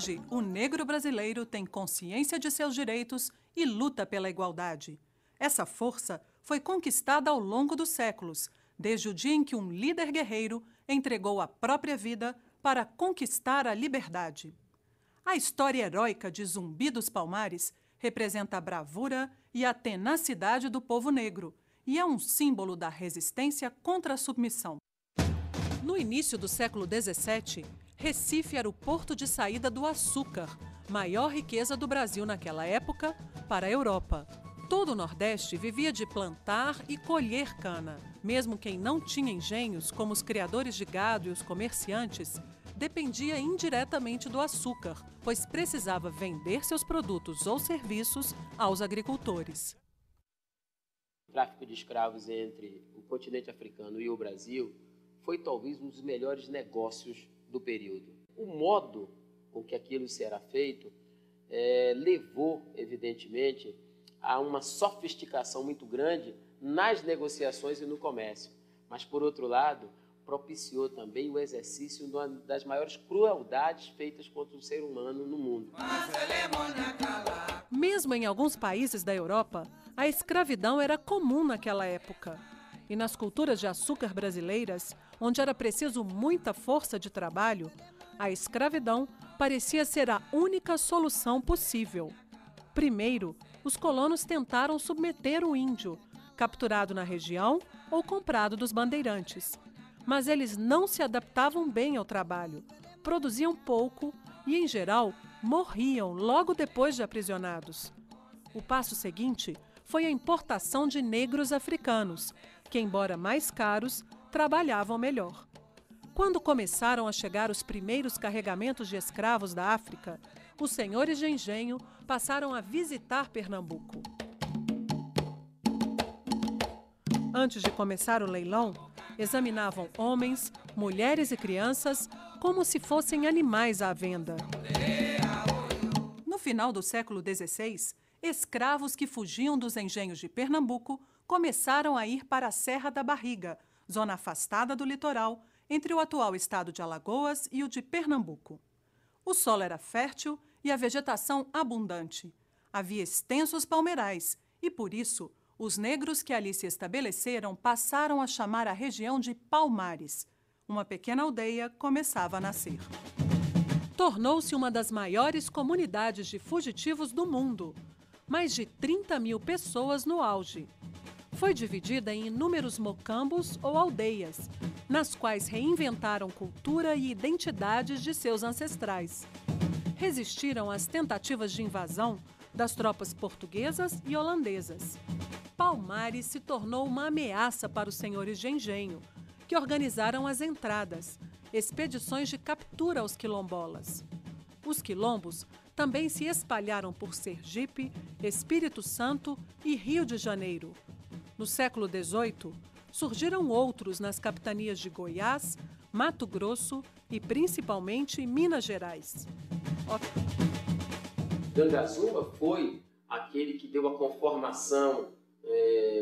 Hoje, o negro brasileiro tem consciência de seus direitos e luta pela igualdade. Essa força foi conquistada ao longo dos séculos, desde o dia em que um líder guerreiro entregou a própria vida para conquistar a liberdade. A história heróica de Zumbi dos Palmares representa a bravura e a tenacidade do povo negro e é um símbolo da resistência contra a submissão. No início do século XVII, Recife era o porto de saída do açúcar, maior riqueza do Brasil naquela época, para a Europa. Todo o Nordeste vivia de plantar e colher cana. Mesmo quem não tinha engenhos, como os criadores de gado e os comerciantes, dependia indiretamente do açúcar, pois precisava vender seus produtos ou serviços aos agricultores. O tráfico de escravos entre o continente africano e o Brasil foi talvez um dos melhores negócios do período. O modo com que aquilo será feito levou, evidentemente, a uma sofisticação muito grande nas negociações e no comércio. Mas, por outro lado, propiciou também o exercício de uma das maiores crueldades feitas contra o ser humano no mundo. Mesmo em alguns países da Europa, a escravidão era comum naquela época. E nas culturas de açúcar brasileiras, onde era preciso muita força de trabalho, a escravidão parecia ser a única solução possível. Primeiro, os colonos tentaram submeter o índio, capturado na região ou comprado dos bandeirantes. Mas eles não se adaptavam bem ao trabalho, produziam pouco e, em geral, morriam logo depois de aprisionados. O passo seguinte foi a importação de negros africanos, que, embora mais caros, trabalhavam melhor. Quando começaram a chegar os primeiros carregamentos de escravos da África, os senhores de engenho passaram a visitar Pernambuco. Antes de começar o leilão, examinavam homens, mulheres e crianças como se fossem animais à venda. No final do século XVI, escravos que fugiam dos engenhos de Pernambuco começaram a ir para a Serra da Barriga, zona afastada do litoral, entre o atual estado de Alagoas e o de Pernambuco. O solo era fértil e a vegetação abundante. Havia extensos palmeirais e, por isso, os negros que ali se estabeleceram passaram a chamar a região de Palmares. Uma pequena aldeia começava a nascer. Tornou-se uma das maiores comunidades de fugitivos do mundo. Mais de 30 mil pessoas no auge. Foi dividida em inúmeros mocambos ou aldeias, nas quais reinventaram cultura e identidades de seus ancestrais. Resistiram às tentativas de invasão das tropas portuguesas e holandesas. Palmares se tornou uma ameaça para os senhores de engenho, que organizaram as entradas, expedições de captura aos quilombolas. Os quilombos também se espalharam por Sergipe, Espírito Santo e Rio de Janeiro. No século XVIII, surgiram outros nas capitanias de Goiás, Mato Grosso e, principalmente, Minas Gerais. Gangazumba foi aquele que deu a conformação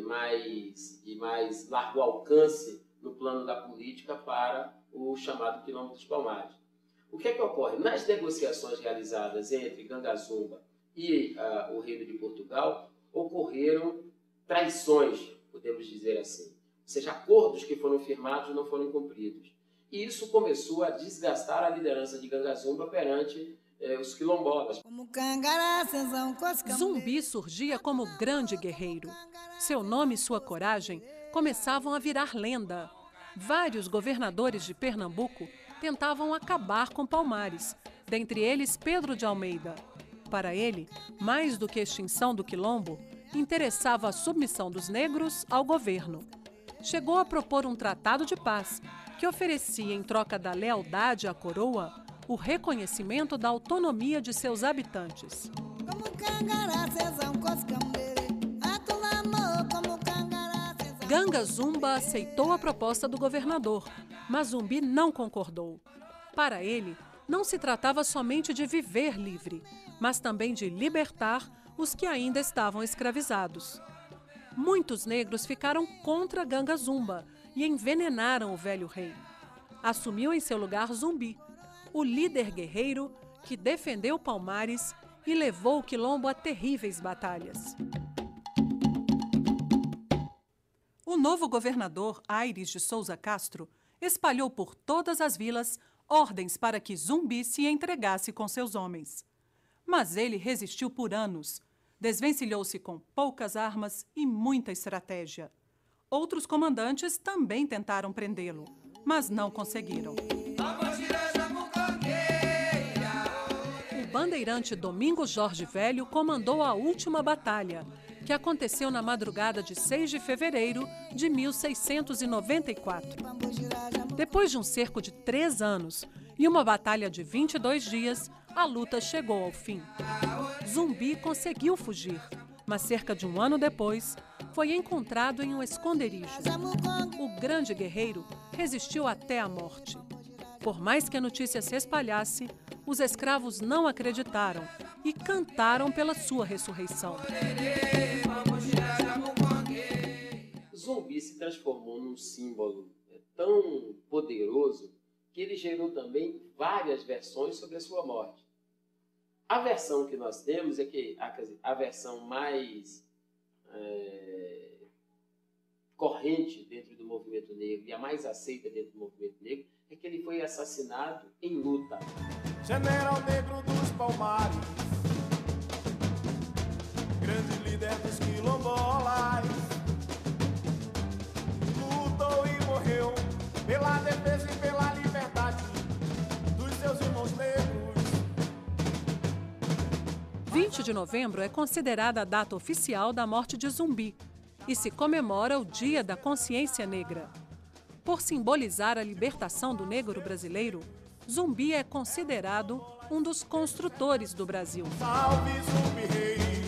mais largo alcance no plano da política para o chamado Quilombo dos Palmares. O que é que ocorre? Nas negociações realizadas entre Gangazumba e o Reino de Portugal, ocorreram traições, podemos dizer assim. Ou seja, acordos que foram firmados não foram cumpridos. E isso começou a desgastar a liderança de Gangazumba perante os quilombolas. Zumbi surgia como grande guerreiro. Seu nome e sua coragem começavam a virar lenda. Vários governadores de Pernambuco tentavam acabar com Palmares, dentre eles Pedro de Almeida. Para ele, mais do que a extinção do quilombo, interessava a submissão dos negros ao governo. Chegou a propor um tratado de paz, que oferecia, em troca da lealdade à coroa, o reconhecimento da autonomia de seus habitantes. Gangazumba aceitou a proposta do governador, mas Zumbi não concordou. Para ele, não se tratava somente de viver livre, mas também de libertar os que ainda estavam escravizados. Muitos negros ficaram contra Gangazumba e envenenaram o velho rei. Assumiu em seu lugar Zumbi, o líder guerreiro que defendeu Palmares e levou o quilombo a terríveis batalhas. O novo governador, Aires de Souza Castro, espalhou por todas as vilas ordens para que Zumbi se entregasse com seus homens. Mas ele resistiu por anos, desvencilhou-se com poucas armas e muita estratégia. Outros comandantes também tentaram prendê-lo, mas não conseguiram. O bandeirante Domingos Jorge Velho comandou a última batalha, que aconteceu na madrugada de 6 de fevereiro de 1694. Depois de um cerco de 3 anos e uma batalha de 22 dias, a luta chegou ao fim. Zumbi conseguiu fugir, mas cerca de um ano depois, foi encontrado em um esconderijo. O grande guerreiro resistiu até a morte. Por mais que a notícia se espalhasse, os escravos não acreditaram e cantaram pela sua ressurreição. Zumbi se transformou num símbolo tão poderoso que ele gerou também várias versões sobre a sua morte. A versão que nós temos é que a versão mais corrente dentro do movimento negro e a mais aceita dentro do movimento negro é que ele foi assassinado em luta. General negro dos Palmares, grande líder dos quilombolas, lutou e morreu pela defesa e pela liberdade dos seus irmãos negros. 20 de novembro é considerada a data oficial da morte de Zumbi e se comemora o Dia da Consciência Negra. Por simbolizar a libertação do negro brasileiro, Zumbi é considerado um dos construtores do Brasil. Salve Zumbi Rei!